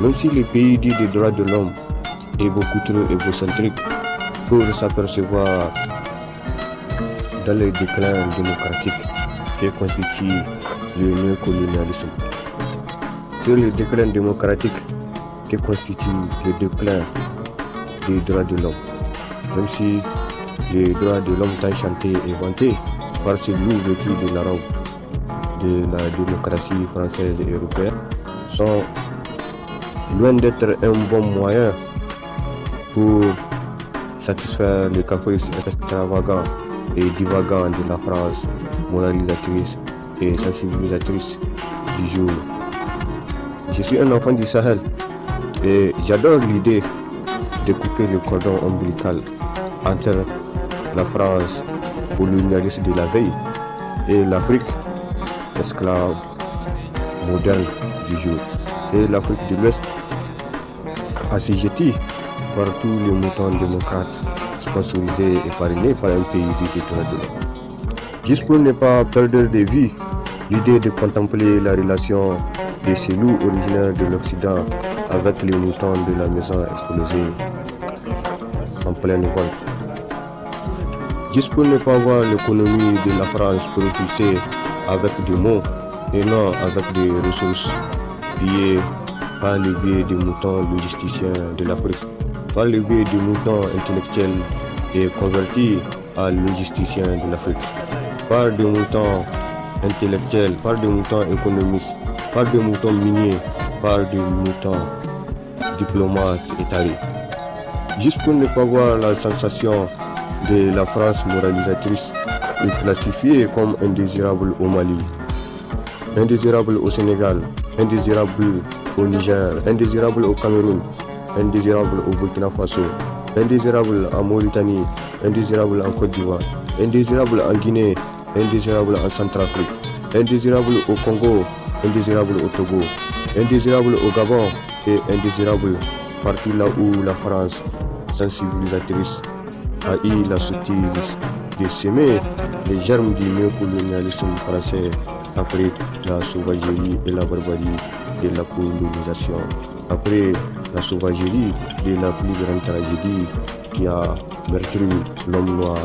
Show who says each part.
Speaker 1: Même si le pays dit des droits de l'homme est beaucoup trop égocentrique pour s'apercevoir dans le déclin démocratique qui constitue le néocolonialisme. Sur le déclin démocratique qui constitue le déclin des droits de l'homme. Même si les droits de l'homme tant chantés et vantés par ce loup vêtu de la robe de la démocratie française et européenne sont loin d'être un bon moyen pour satisfaire les caprices extravagants et divagants de la France moralisatrice et sensibilisatrice du jour. Je suis un enfant du Sahel et j'adore l'idée de couper le cordon ombilical entre la France colonialiste de la veille et l'Afrique esclave moderne du jour, et l'Afrique de l'Ouest assujettie par tous les moutons démocrates sponsorisés et parrainés par un pays des droits de l'homme. Juste pour ne pas perdre de vue l'idée de contempler la relation de ces loups originaires de l'Occident avec les moutons de la maison explosée en pleine vol. Juste pour ne pas voir l'économie de la France propulsée avec des mots et non avec des ressources pillées par le biais des moutons logisticiens de l'Afrique, par le biais des moutons intellectuels et convertis à logisticiens de l'Afrique, par des moutons intellectuels, par des moutons économiques, par des moutons miniers, par des moutons diplomates et tarés. Juste pour ne pas voir la sensation de la France moralisatrice est classifiée comme indésirable au Mali, indésirable au Sénégal, indésirable au Niger, indésirable au Cameroun, indésirable au Burkina Faso, indésirable en Mauritanie, indésirable en Côte d'Ivoire, indésirable en Guinée, indésirable en Centrafrique, indésirable au Congo, indésirable au Togo, indésirable au Gabon et indésirable partout là où la France sensibilisatrice a eu la sottise de semer les germes du néocolonialisme français après la sauvagerie et la barbarie de la colonisation, après la sauvagerie de la plus grande tragédie qui a meurtri l'homme noir